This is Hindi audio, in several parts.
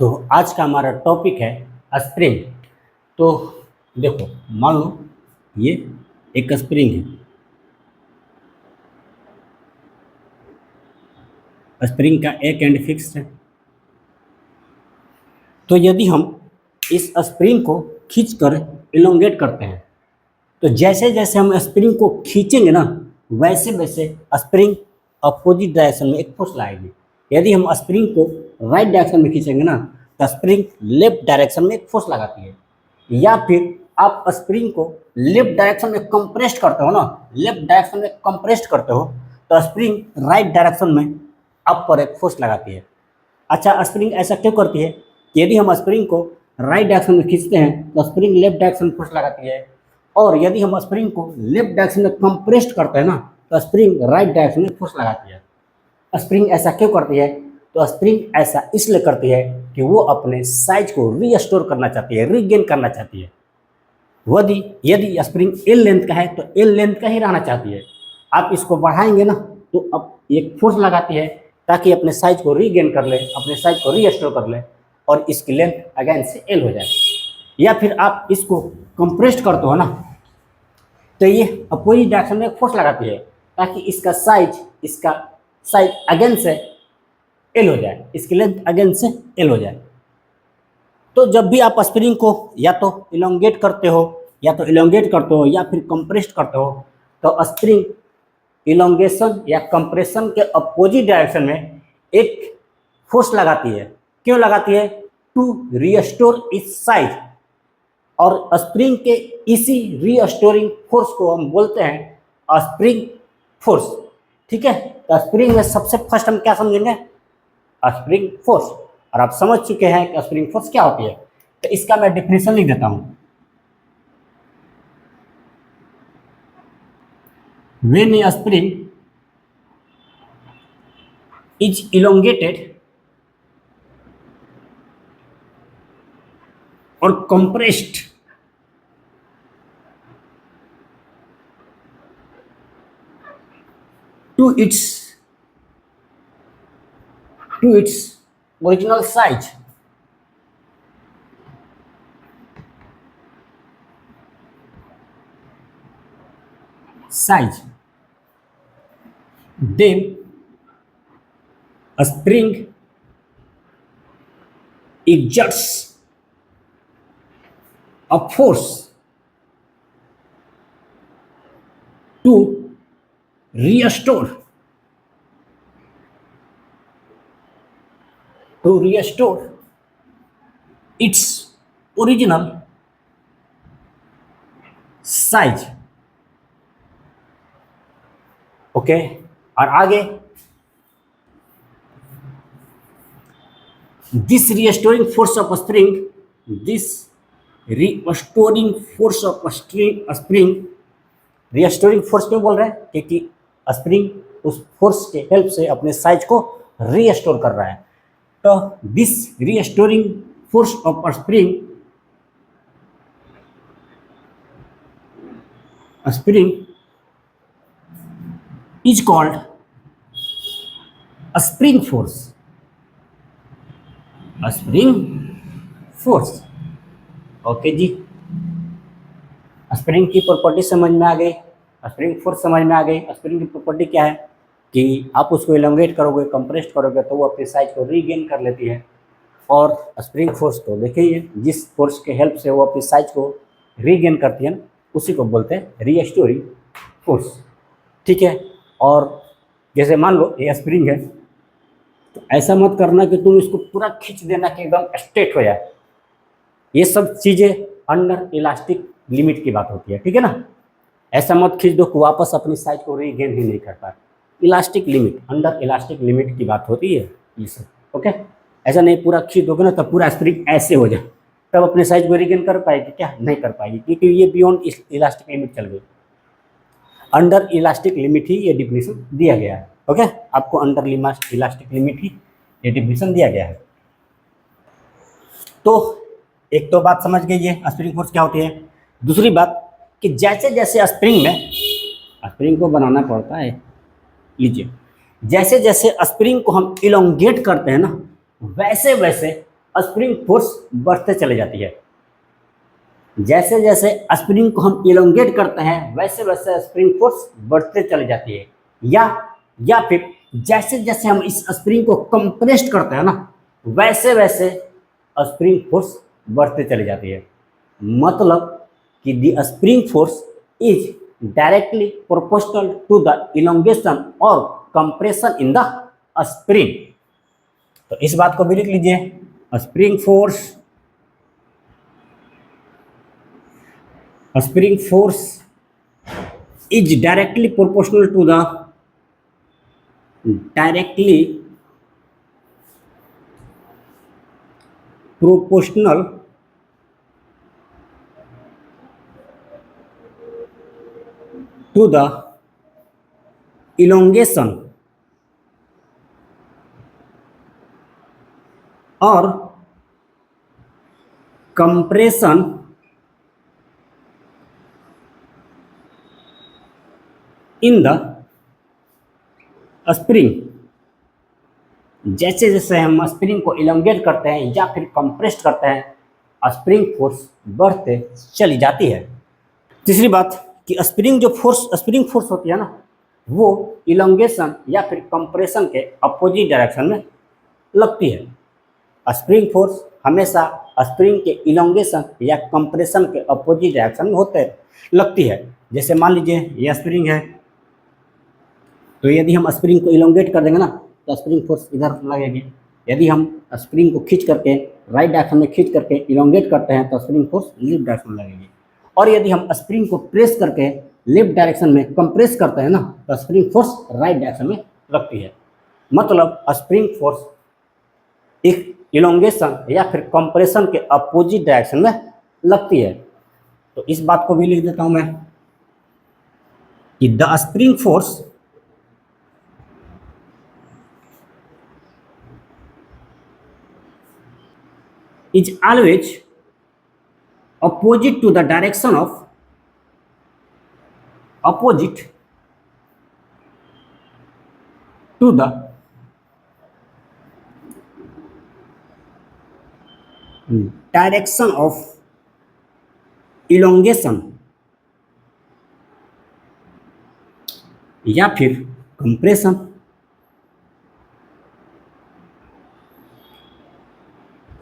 तो आज का हमारा टॉपिक है स्प्रिंग। तो देखो, मान लो ये एक स्प्रिंग है। स्प्रिंग का एक एंड फिक्स्ड है। तो यदि हम इस स्प्रिंग को खींचकर इलोंगेट करते हैं, तो जैसे जैसे हम स्प्रिंग को खींचेंगे ना, वैसे वैसे स्प्रिंग अपोजिट डायरेक्शन में एक फोर्स लाएगी। यदि हम स्प्रिंग को राइट डायरेक्शन में खींचेंगे ना, तो स्प्रिंग लेफ्ट डायरेक्शन में एक फोर्स लगाती है। या फिर आप स्प्रिंग को लेफ्ट डायरेक्शन में कंप्रेस्ड करते हो ना, लेफ्ट डायरेक्शन में कंप्रेस्ड करते हो, तो स्प्रिंग राइट डायरेक्शन में अप पर एक फोर्स लगाती है। अच्छा, स्प्रिंग ऐसा क्यों करती है कि यदि हम स्प्रिंग को राइट डायरेक्शन में खींचते हैं तो स्प्रिंग लेफ्ट डायरेक्शन में फोर्स लगाती है, और यदि हम स्प्रिंग को लेफ्ट डायरेक्शन में कंप्रेस्ड करते हैं ना, तो स्प्रिंग राइट डायरेक्शन में फोर्स लगाती है। स्प्रिंग ऐसा क्यों करती है? तो स्प्रिंग ऐसा इसलिए करती है कि वो अपने साइज को रीस्टोर करना चाहती है, रीगेन करना चाहती है। यदि यदि स्प्रिंग एल लेंथ का है तो एल लेंथ का ही रहना चाहती है। आप इसको बढ़ाएंगे ना, तो अब एक फोर्स लगाती है ताकि अपने साइज को रीगेन कर ले, अपने साइज को रीस्टोर कर ले, और इसकी लेंथ अगेन से एल हो जाए। या फिर आप इसको कंप्रेस्ड करते हो ना, तो ये अपोजिट डायरेक्शन में फोर्स लगाती है ताकि इसका साइज अगेन से एल हो जाए, इसकी लेंथ अगेन से एल हो जाए। तो जब भी आप स्प्रिंग को या तो इलोंगेट करते हो या फिर कंप्रेस्ड करते हो, तो स्प्रिंग इलोंगेशन या कंप्रेशन के अपोजिट डायरेक्शन में एक फोर्स लगाती है। क्यों लगाती है? To restore its size. और स्प्रिंग के इसी रीस्टोरिंग फोर्स को हम बोलते हैं स्प्रिंग फोर्स। ठीक है, तो स्प्रिंग में सबसे फर्स्ट हम क्या समझेंगे? Spring force. और आप समझ चुके हैं कि स्प्रिंग फोर्स क्या होती है, तो इसका मैं डिफिनेशन लिख देता हूं। When a spring is elongated or compressed to its original size, then a spring exerts a force to restore its original size। Okay, और आगे this restoring force of a spring restoring force क्यों बोल रहे हैं? क्योंकि स्प्रिंग उस फोर्स के हेल्प से अपने साइज को रीस्टोर कर रहा है। तो this restoring force of spring is called spring force. Okay जी, स्प्रिंग की प्रॉपर्टी समझ में आ गई, स्प्रिंग फोर्स समझ में आ गई। स्प्रिंग की प्रॉपर्टी क्या है कि आप उसको इलोंगेट करोगे, कंप्रेस्ड करोगे, तो वो अपने साइज को रीगेन कर लेती है। और स्प्रिंग फोर्स तो देखिए, जिस फोर्स के हेल्प से वो अपनी साइज को रीगेन करती है ना, उसी को बोलते हैं रीस्टोरिंग फोर्स। ठीक है, और जैसे मान लो ये स्प्रिंग है, तो ऐसा मत करना कि तुम इसको पूरा खींच देना कि एकदम स्ट्रेट हो जाए। ये सब चीज़ें अंडर इलास्टिक लिमिट की बात होती है। ठीक है ना, ऐसा मत खींच दो कि वापस अपनी साइज को रीगेन ही नहीं कर पाए। Elastic limit, under elastic limit की बात होती है ये सब। ओके, ऐसा नहीं पूरा खींच दोगे ना, तब पूरा स्प्रिंग ऐसे हो जाए, तब अपने साइज को रीगेन कर पाएगी क्या? नहीं कर पाएगी, क्योंकि ये बियॉन्ड इलास्टिक लिमिट चल गई। अंडर इलास्टिक लिमिट ही ये डिफिनेशन दिया गया है। ओके, आपको अंडर इलास्टिक लिमिट ही ये डिफिनेशन दिया गया है। तो एक तो बात समझ गई है स्प्रिंग फोर्स क्या होती है। दूसरी बात कि जैसे जैसे स्प्रिंग को बनाना पड़ता है, लीजिए, जैसे जैसे स्प्रिंग को हम इलोंगेट करते हैं ना, वैसे वैसे स्प्रिंग फोर्स बढ़ते चले जाती है। जैसे जैसे स्प्रिंग को हम इलोंगेट करते हैं वैसे वैसे स्प्रिंग फोर्स बढ़ते चली जाती है। या फिर जैसे जैसे हम इस स्प्रिंग को कंप्रेस्ड करते हैं ना वैसे वैसे स्प्रिंग फोर्स बढ़ते चली जाती है। मतलब कि the spring force is directly proportional to the elongation और कंप्रेशन इन द स्प्रिंग। तो इस बात को भी लिख लीजिए, spring force is directly proportional to the elongation or compression in the spring. जैसे जैसे हम स्प्रिंग को इलोंगेट करते हैं या फिर कंप्रेस्ड करते हैं स्प्रिंग फोर्स बढ़ते चली जाती है। तीसरी बात कि स्प्रिंग फोर्स होती है ना वो इलोंगेशन या फिर कंप्रेशन के अपोजिट डायरेक्शन में लगती है। स्प्रिंग फोर्स हमेशा स्प्रिंग के इलोंगेशन या कंप्रेशन के अपोजिट डायरेक्शन में लगती है। जैसे मान लीजिए ये स्प्रिंग है, तो यदि हम स्प्रिंग को इलोंगेट कर देंगे ना तो स्प्रिंग फोर्स इधर लगेगी। यदि हम स्प्रिंग को खींच करके राइट डायरेक्शन में खींच करके इलोंगेट करते हैं तो स्प्रिंग फोर्स लेफ्ट डायरेक्शन में लगेगी। और यदि हम स्प्रिंग को प्रेस करके लेफ्ट डायरेक्शन में कंप्रेस करते हैं ना तो स्प्रिंग फोर्स राइट डायरेक्शन में लगती है। मतलब स्प्रिंग फोर्स एक इलोंगेशन या फिर कंप्रेशन के अपोजिट डायरेक्शन में लगती है। तो इस बात को भी लिख देता हूं मैं कि the spring force is always opposite to the direction of elongation या फिर कंप्रेशन।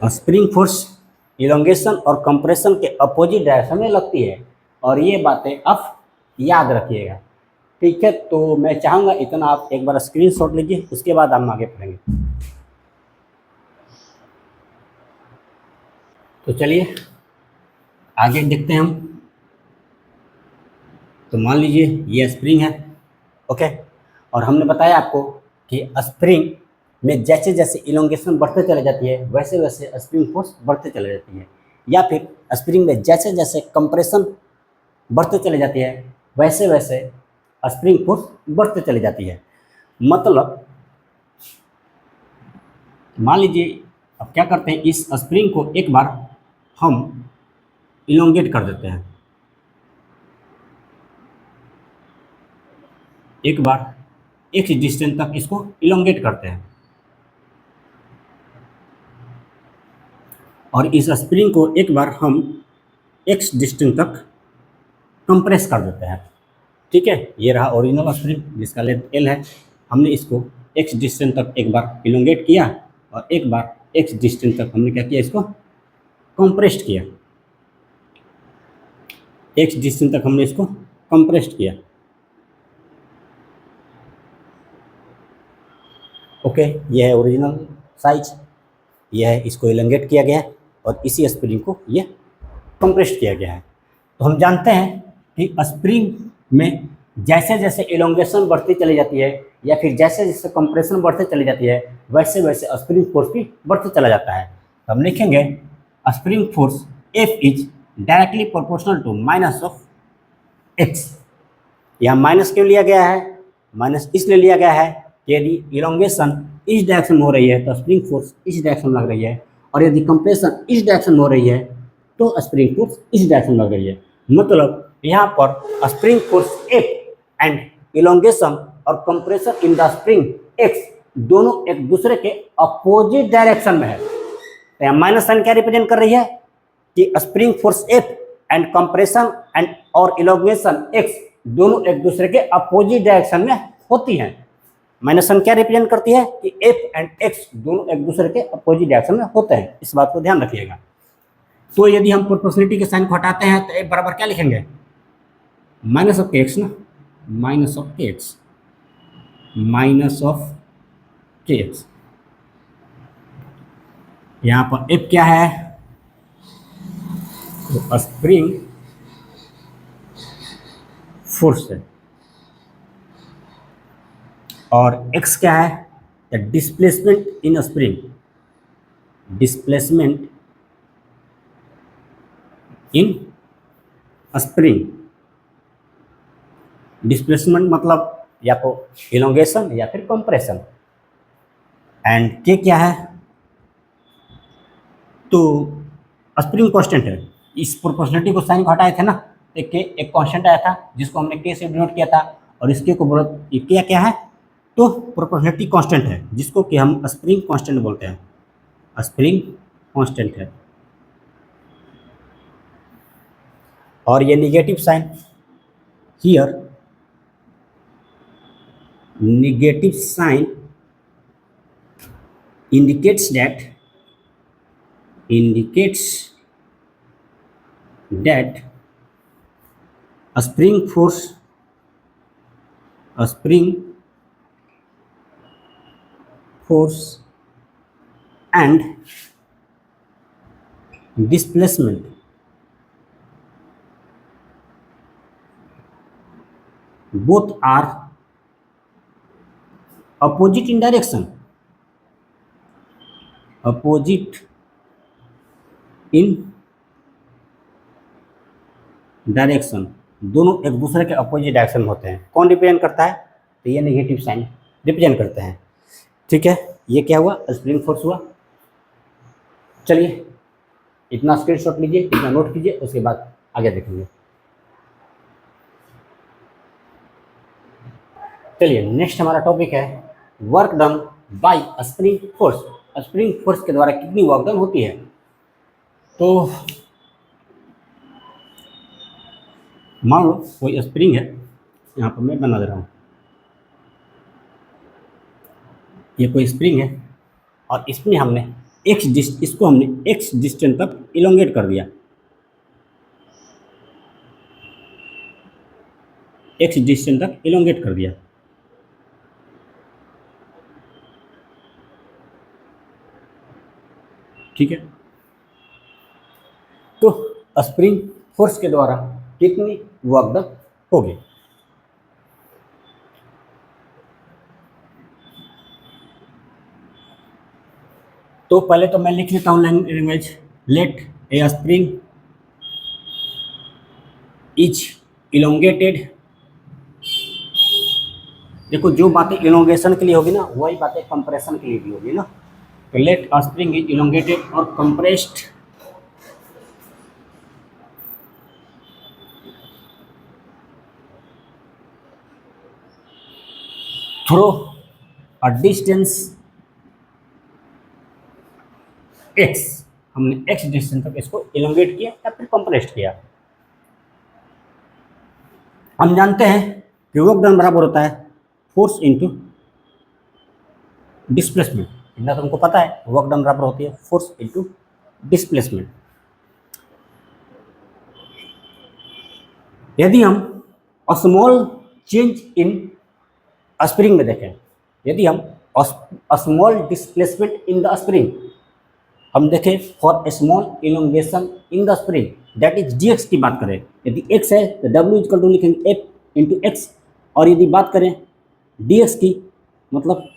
स्प्रिंग फोर्स इलोंगेशन और कंप्रेशन के अपोजिट डायरेक्शन में लगती है और ये बातें आप याद रखिएगा, ठीक है। तो मैं चाहूँगा इतना आप एक बार स्क्रीनशॉट लीजिए, उसके बाद हम आगे पढ़ेंगे। तो चलिए आगे देखते हैं हम। तो मान लीजिए ये स्प्रिंग है, ओके, और हमने बताया आपको कि स्प्रिंग में जैसे जैसे इलोंगेशन बढ़ते चले जाती है वैसे वैसे स्प्रिंग फोर्स बढ़ते चले जाती है। या फिर स्प्रिंग में जैसे जैसे कंप्रेशन बढ़ते चले जाती है वैसे वैसे स्प्रिंग फोर्स बढ़ते चली जाती है। मतलब मान लीजिए अब क्या करते हैं, इस स्प्रिंग को एक बार हम इलोंगेट कर देते हैं, एक बार एक्स डिस्टेंस तक इसको इलोंगेट करते हैं और इस स्प्रिंग को एक बार हम एक्स डिस्टेंस तक कंप्रेस कर देते हैं, ठीक है। ये रहा ओरिजिनल स्प्रिंग जिसका लेंथ एल है। हमने इसको एक्स डिस्टेंस तक एक बार इलोंगेट किया और एक बार एक्स डिस्टेंस तक हमने क्या किया, इसको कंप्रेस्ड किया। एक्स डिस्टेंस तक हमने इसको कंप्रेस्ड किया, ओके। यह है ओरिजिनल साइज, यह है, इसको इलोंगेट किया गया है और इसी स्प्रिंग को ये कंप्रेस्ड किया गया है। तो हम जानते हैं कि स्प्रिंग में जैसे जैसे इलोंगेशन बढ़ती चली जाती है या फिर जैसे जैसे कंप्रेशन बढ़ते चली जाती है वैसे वैसे स्प्रिंग फोर्स भी बढ़ते चला जाता है। तो हम लिखेंगे spring force F is directly proportional to minus of x. यहाँ माइनस क्यों लिया गया है, माइनस इसलिए लिया गया है कि यदि इलोंगेशन इस डायरेक्शन में हो रही है तो स्प्रिंग फोर्स इस डायरेक्शन में लग रही है और यदि कंप्रेशन इस डायरेक्शन में हो रही है तो स्प्रिंग फोर्स इस डायरेक्शन में लग रही है। मतलब यहाँ पर spring force F and elongation और compression in the spring X दोनों एक दूसरे के अपोजिट डायरेक्शन में है। तो यहाँ माइनस साइन क्या रिप्रेजेंट कर रही है कि spring force F and compression and और इलोंगेशन एक्स दोनों एक दूसरे के अपोजिट डायरेक्शन में होती हैं। माइनस साइन क्या रिप्रेजेंट करती है कि एफ एंड एक्स दोनों एक दूसरे के अपोजिट डायरेक्शन में होते हैं, इस बात को ध्यान रखिएगा। तो यदि हम प्रोपोर्शनलिटी के साइन को हटाते हैं तो एफ बराबर क्या लिखेंगे, माइनस ऑफ के एक्स ना, माइनस ऑफ के एक्स, माइनस ऑफ के एक्स। यहाँ पर एफ क्या है, तो स्प्रिंग फोर्स है, और x क्या है, the displacement in spring, displacement in spring. Displacement मतलब या तो इलोंगेशन या फिर कंप्रेशन। एंड के क्या है, तो स्प्रिंग कांस्टेंट है। इस प्रोपोर्शनलिटी को साइन को हटाए थे ना, तो के एक कांस्टेंट आया था जिसको हमने के से डिनोट किया था, और इसके को ये क्या है, तो प्रोपोर्शनलिटी कांस्टेंट है जिसको कि हम स्प्रिंग कांस्टेंट बोलते हैं, स्प्रिंग कांस्टेंट है। और ये negative sign, here negative sign indicates that a spring force and displacement both are opposite in direction, opposite in direction, दोनों एक दूसरे के अपोजिट डायरेक्शन में होते हैं। कौन रिप्रेजेंट करता है, तो ये नेगेटिव साइन रिप्रेजेंट करते हैं। ठीक है, ये क्या हुआ, स्प्रिंग फोर्स हुआ। चलिए इतना स्क्रीनशॉट लीजिए, इतना नोट कीजिए, उसके बाद आगे देखेंगे। चलिए नेक्स्ट हमारा टॉपिक है work done by spring force. Spring force के द्वारा कितनी वर्क डन होती है। तो मान लो कोई स्प्रिंग है, यहाँ पर मैं बना दे रहा हूँ, ये कोई स्प्रिंग है और इसमें हमने इसको हमने x डिस्टेंस तक इलोंगेट कर दिया, x डिस्टेंस तक इलोंगेट कर दिया। ठीक है, तो स्प्रिंग फोर्स के द्वारा कितनी वर्क डन होगी। तो पहले तो मैं लिख लेता हूँ language, let a spring is elongated. देखो जो बातें इलोंगेशन के लिए होगी ना, वही बातें कंप्रेशन के लिए भी होगी ना। तो let a spring is elongated और compressed through a distance x, हमने x डिस्टेंस तक इसको इलोंगेट किया या फिर कंप्रेस्ड किया। हम जानते हैं कि वर्क डन बराबर होता है फोर्स इनटू डिस्प्लेसमेंट। इतना तो हमको पता है, वर्क डन बराबर होती है फोर्स इनटू डिस्प्लेसमेंट। यदि हम स्मॉल चेंज इन स्प्रिंग में देखें, यदि हम small displacement in the spring हम देखें for a small elongation in the spring that is dx की बात करें, यदि x है तो w इक्वल टू लिखेंगे f इंटू एक्स, और यदि बात करें dx की मतलब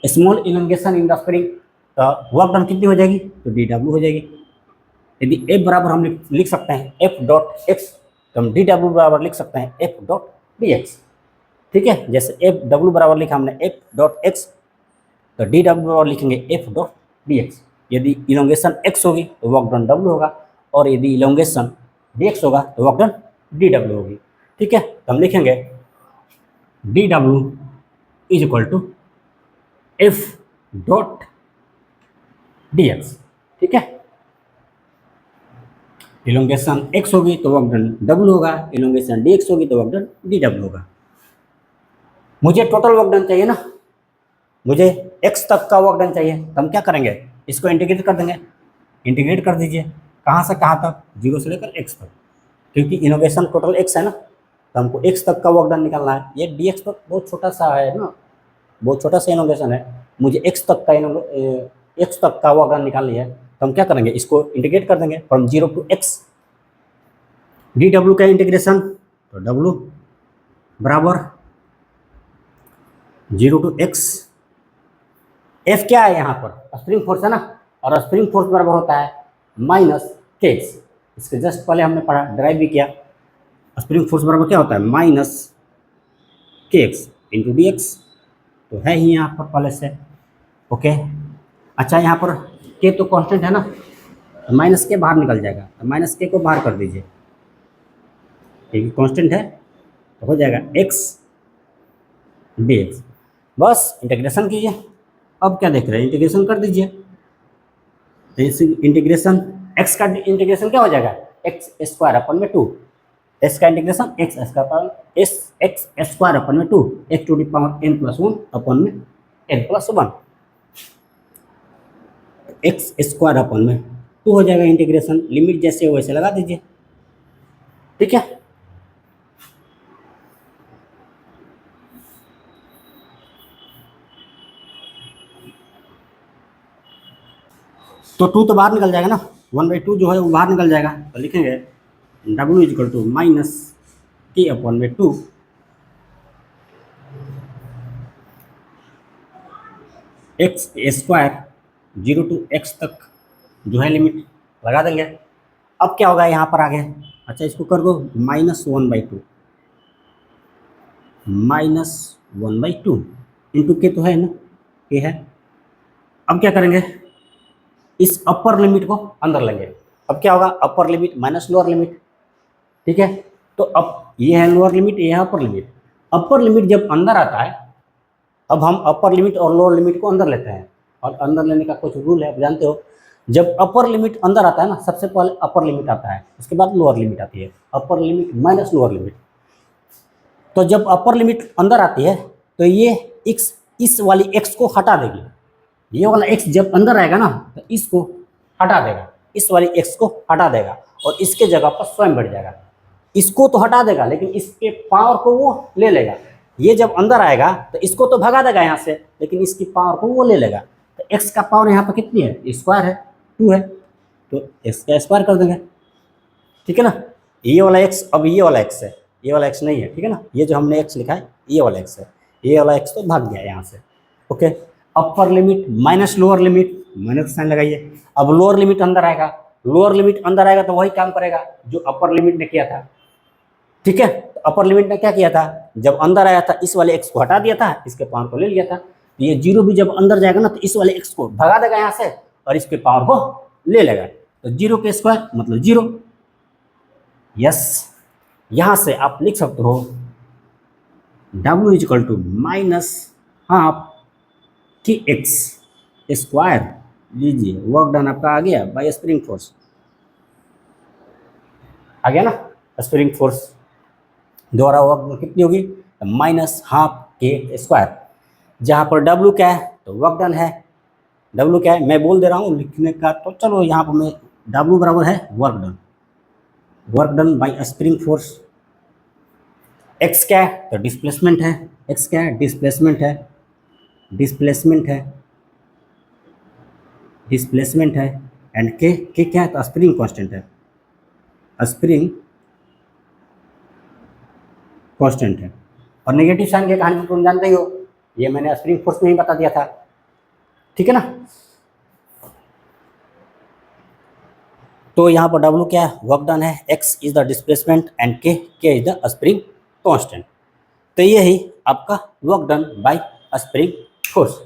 small elongation in the spring, तो वर्क डन कितनी हो जाएगी, तो dw हो जाएगी। यदि f बराबर हम लिख सकते हैं f डॉट एक्स, तो हम dw बराबर लिख सकते हैं f डॉट dx। ठीक है, जैसे f w बराबर लिखा हमने f डॉट एक्स, तो dw बराबर लिखेंगे f डॉट dx। यदि इलोंगेशन x होगी तो वर्क डन w होगा, और यदि इलोंगेशन dx होगा तो वर्क डन dw होगी। ठीक है, तो हम लिखेंगे dw is equal to f dot dx। ठीक है। इलोंगेशन x होगी तो वर्क डन डब्ल्यू होगा, इलोंगेशन dx होगी तो वर्क डन dw होगा। मुझे टोटल वर्क डन चाहिए ना, मुझे x तक का वर्क डन चाहिए, तो हम क्या करेंगे, इसको इंटीग्रेट कर देंगे। इंटीग्रेट कर दीजिए, कहाँ से कहाँ तक, 0 से लेकर x तक, क्योंकि इनोवेशन टोटल x है ना, तो हमको x तक का वर्क डन निकालना है। ये dx पर बहुत छोटा सा है ना, बहुत छोटा सा इनोवेशन है, मुझे x तक का वर्क डन निकालनी है, तो हम क्या करेंगे, इसको इंटीग्रेट कर देंगे फ्रॉम 0 to x। dw का इंटीग्रेशन, तो w बराबर 0 to x। f क्या है यहाँ पर, स्प्रिंग फोर्स है ना, और स्प्रिंग फोर्स बराबर होता है माइनस kx। इसके जस्ट पहले हमने पढ़ा, ड्राइव भी किया। स्प्रिंग फोर्स बराबर क्या होता है, minus kx into D x, तो है ही यहाँ पर पहले से। ओके, अच्छा यहाँ पर k तो कांस्टेंट है ना, तो माइनस के बाहर निकल जाएगा, तो माइनस के को बाहर कर दीजिए, क्योंकि कांस्टेंट है, तो हो जाएगा x dx। बस इंटीग्रेशन कीजिए। अब क्या देख रहे हैं, इंटीग्रेशन कर दीजिए। तो इस इंटीग्रेशन x का इंटीग्रेशन क्या हो जाएगा, एक्स स्क्वायर अपन में 2, s का इंटीग्रेशन एक्स स्क्वायर अपन में 2, x to the power n plus 1 अपन में n प्लस 1, एक्स स्क्वायर अपन में 2 हो जाएगा इंटीग्रेशन। लिमिट जैसे हो वैसे लगा दीजिए, ठीक है। तो 2 तो बाहर निकल जाएगा ना, 1/2 जो है वो बाहर निकल जाएगा, तो लिखेंगे w is equal to minus k अपन में 2 एक्स स्क्वायर 0 to x तक जो है लिमिट लगा देंगे। अब क्या होगा यहाँ पर आगे, अच्छा इसको कर दो -1/2 -1/2 इंटू के, तो है ना, के है। अब क्या करेंगे, इस अपर लिमिट को अंदर लेंगे। अब क्या होगा, अपर लिमिट माइनस लोअर लिमिट, ठीक है। तो अब ये है लोअर लिमिट, ये है अपर लिमिट। अपर लिमिट जब अंदर आता है, अब हम अपर लिमिट और लोअर लिमिट को अंदर लेते हैं, और अंदर लेने का कुछ रूल है, आप जानते हो। जब अपर लिमिट अंदर आता है ना, सबसे पहले अपर लिमिट आता है, उसके बाद लोअर लिमिट आती है, अपर लिमिट माइनस लोअर लिमिट। तो जब अपर लिमिट अंदर आती है, तो ये x, इस वाली x को हटा देगी। ये वाला x जब अंदर आएगा ना, तो इसको हटा देगा, इस वाली x को हटा देगा, और इसके जगह पर स्वयं बैठ जाएगा। इसको तो हटा देगा, लेकिन इसके पावर को वो ले लेगा। ये जब अंदर आएगा तो इसको तो भगा देगा यहाँ से, लेकिन इसकी पावर को वो ले लेगा। तो x का पावर यहाँ पर कितनी है, स्क्वायर है, 2 है, तो x का स्क्वायर कर देंगे, ठीक है ना। ये वाला x, अब ये वाला x है, ये वाला x नहीं है, ठीक है ना। ये जो हमने x लिखा है, ये वाला x है, ये वाला x तो भाग गया यहाँ से। Okay, upper limit minus lower limit, minus sign लगाइए। अब लोअर लिमिट अंदर आएगा, लोअर लिमिट अंदर आएगा तो वही काम करेगा जो अपर लिमिट ने किया था, ठीक है। तो अपर लिमिट ने क्या किया था, जब अंदर आया था इस वाले x को हटा दिया था, इसके पावर को ले लिया था। तो ये 0 भी जब अंदर जाएगा ना, तो इस वाले x को भगा देगा यहाँ से, और इसके पावर को ले लेगा। तो 0 के स्क्वायर मतलब 0। यस, यहाँ से आप लिख सकते हो w is equal to minus half की एक्स स्क्वायर। लीजिए, वर्क डन आपका आ गया बाय स्प्रिंग फोर्स, आ गया ना। स्प्रिंग फोर्स द्वारा वर्क कितनी होगी, माइनस हाफ के स्क्वायर। जहाँ पर w क्या है, तो वर्क डन है। w क्या है मैं बोल दे रहा हूँ लिखने का, तो चलो यहाँ पर मैं w बराबर है work done, work done by spring force. x क्या है, तो डिस्प्लेसमेंट है, x क्या है, डिस्प्लेसमेंट है, डिस्प्लेसमेंट है, डिस्प्लेसमेंट है। एंड के क्या है, तो स्प्रिंग कांस्टेंट है, स्प्रिंग कांस्टेंट है। और नेगेटिव साइन की कहानी तुम जानते ही हो, ये मैंने स्प्रिंग फोर्स में ही बता दिया था, ठीक है ना। तो यहाँ पर W क्या है, वर्क डन है, x is the displacement and k is the spring constant. तो यही आपका work done by spring force.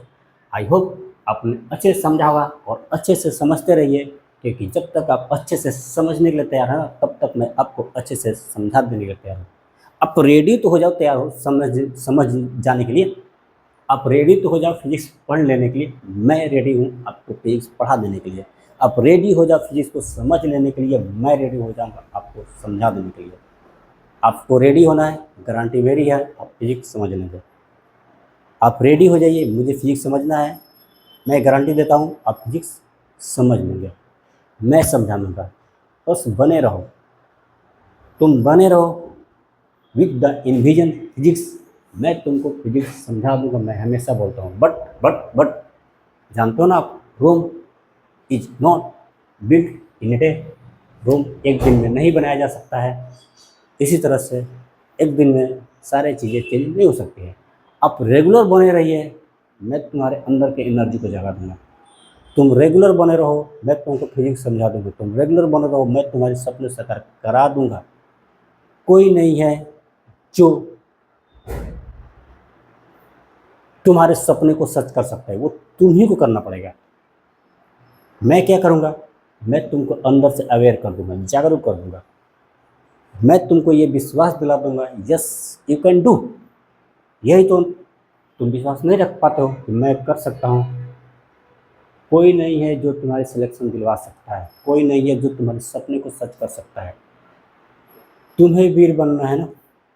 I hope आपने अच्छे से समझा होगा, और अच्छे से समझते रहिए, क्योंकि जब तक आप अच्छे से समझने के लिए तैयार हैं तब तक मैं आपको अच्छे से समझा देने के लिए तैयार हूँ। आप रेडी तो हो जाओ, तैयार हो समझ जाने के लिए, आप रेडी तो हो जाओ फिजिक्स पढ़ लेने के लिए। मैं रेडी हूँ आपको फिजिक्स पढ़ा देने के लिए। आप रेडी हो जाओ फिजिक्स को समझ लेने के लिए, मैं रेडी हो जाऊंगा आपको समझा देने के लिए। आपको रेडी होना है, गारंटी मेरी है, आप फिजिक्स समझ लेंगे। आप रेडी हो जाइए, मुझे फिजिक्स समझना है, मैं गारंटी देता हूँ आप फिजिक्स समझ लेंगे, मैं समझा दूँगा। बस बने रहो, तुम बने रहो विद द इन्विजन फिजिक्स, मैं तुमको फिजिक्स समझा दूँगा। मैं हमेशा बोलता हूँ बट जानते हो ना आप, Rome is not built in a day. Rome एक दिन में नहीं बनाया जा सकता है। इसी तरह से एक दिन में सारे चीज़ें चेंज नहीं हो सकती है। आप रेगुलर बने रहिए, मैं तुम्हारे अंदर के एनर्जी को जगा दूंगा। तुम रेगुलर बने रहो, मैं तुमको फिजिक्स समझा दूंगा। तुम रेगुलर बने रहो, मैं तुम्हारे सपने साकार करा दूंगा। कोई नहीं है जो तुम्हारे सपने को सच कर सकता है, वो तुम ही को करना पड़ेगा। मैं क्या करूँगा, मैं तुमको अंदर से अवेयर कर दूंगा, जागरूक कर दूंगा। मैं तुमको ये विश्वास दिला दूंगा, यस यू कैन डू। यही तो तुम विश्वास नहीं रख पाते हो कि मैं कर सकता हूँ। कोई नहीं है जो तुम्हारी सिलेक्शन दिलवा सकता है, कोई नहीं है जो तुम्हारे सपने को सच कर सकता है। तुम्हें वीर बनना है ना,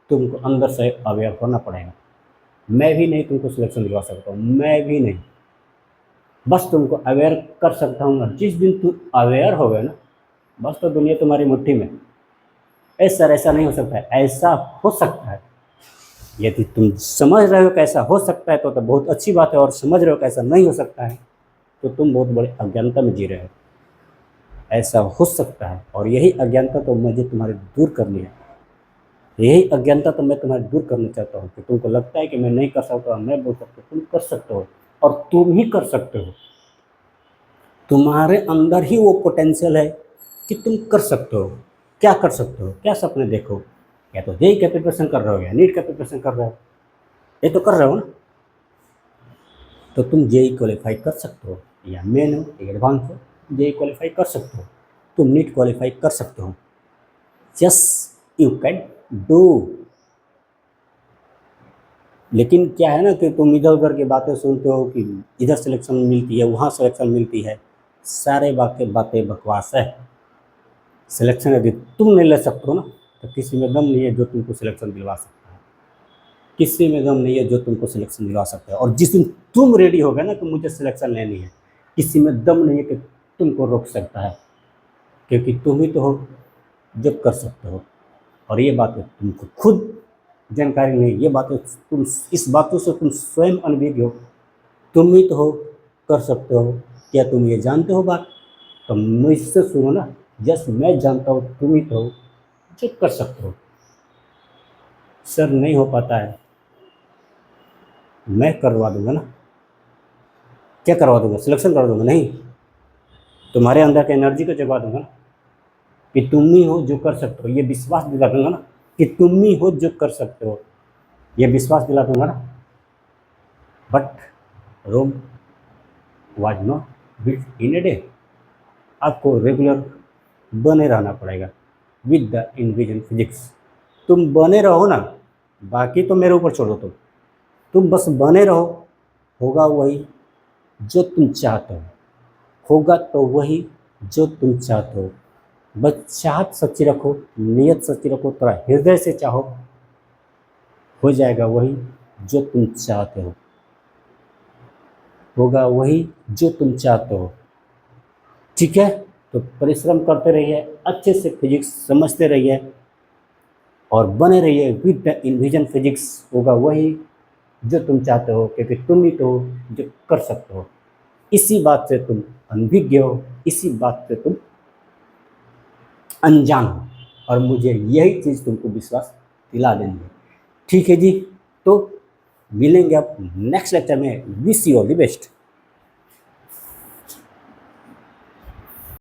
तुमको अंदर से अवेयर होना पड़ेगा। मैं भी नहीं तुमको सिलेक्शन दिलवा सकता हूँ, मैं भी नहीं, बस तुमको अवेयर कर सकता हूँ। जिस दिन तुम अवेयर हो गए ना, बस तो दुनिया तुम्हारी मुट्ठी में। सर ऐसा नहीं हो सकता है, ऐसा हो सकता है। यदि तुम समझ रहे हो कैसा हो सकता है तो बहुत अच्छी बात है, और समझ रहे हो कैसा नहीं हो सकता है तो तुम बहुत बड़े अज्ञानता में जी रहे हो। ऐसा हो सकता है, और यही अज्ञानता तो मुझे तुम्हारी दूर करनी है। यही अज्ञानता तो मैं तुम्हारी दूर करना चाहता हूँ कि तुमको लगता है कि मैं नहीं कर सकता, मैं बोल सकता हूँ तुम कर सकते हो, और तुम ही कर सकते हो। तुम्हारे अंदर ही वो पोटेंशियल है कि तुम कर सकते हो। क्या कर सकते हो, क्या सपने देखो? या तो जेई का प्रिपरेशन कर रहे हो, या नीट का प्रिपरेशन कर रहे हो, ये तो कर रहे हो ना। तो तुम जेई क्वालिफाई कर सकते हो, या मेन हो या एडवांस हो, जेई क्वालिफाई कर सकते हो, तुम नीट क्वालिफाई कर सकते हो। Yes you can do. लेकिन क्या है ना कि तुम इधर उधर की बातें सुनते हो कि इधर सिलेक्शन मिलती है, वहाँ सिलेक्शन मिलती है। सारे बातें बकवास है। सिलेक्शन यदि तुम नहीं ले सकते हो ना, तो किसी में दम नहीं है जो तुमको सिलेक्शन दिलवा सकता है। किसी में दम नहीं है जो तुमको सिलेक्शन दिलवा सकता है। और जिस दिन तुम रेडी हो गए ना कि मुझे सिलेक्शन लेनी है, किसी में दम नहीं है कि तुमको रोक सकता है, क्योंकि तुम ही तो हो जो कर सकते हो। और ये बातें तुमको खुद जानकारी नहीं, ये बातें तुम, इस बातों से तुम स्वयं अनभिज्ञ हो। तुम ही तो हो कर सकते हो। क्या तुम ये जानते हो बात? तो मुझसे सुनो ना, जस मैं जानता हूँ तुम ही तो हो जो कर सकते हो। सर नहीं हो पाता है, मैं करवा दूंगा ना। क्या करवा दूंगा? सिलेक्शन करवा दूंगा? नहीं, तुम्हारे अंदर की एनर्जी को जगवा दूंगा ना, कि तुम ही हो जो कर सकते हो। ये विश्वास दिला दूंगा ना कि तुम ही हो जो कर सकते हो, ये विश्वास दिला दूंगा ना। But Rome was not built in a day. आपको रेगुलर बने रहना पड़ेगा विद द इनविजन फिजिक्स। तुम बने रहो ना, बाकी तो मेरे ऊपर छोड़ो। तुम बस बने रहो, होगा वही जो तुम चाहते हो, होगा तो वही जो तुम चाहते हो। बस चाहत सच्ची रखो, नियत सच्ची रखो, थोड़ा हृदय से चाहो, हो जाएगा वही जो तुम चाहते हो, होगा वही जो तुम चाहते हो। ठीक है, तो परिश्रम करते रहिए, अच्छे से फिजिक्स समझते रहिए, और बने रहिए विद द इन्विजन फिजिक्स। होगा वही जो तुम चाहते हो, क्योंकि तुम ही तो हो जो कर सकते हो। इसी बात से तुम अनभिज्ञ हो, इसी बात से तुम अनजान हो, और मुझे यही चीज़ तुमको विश्वास दिला देनी है। ठीक है जी, तो मिलेंगे अब नेक्स्ट लेक्चर में। Wish you all the best.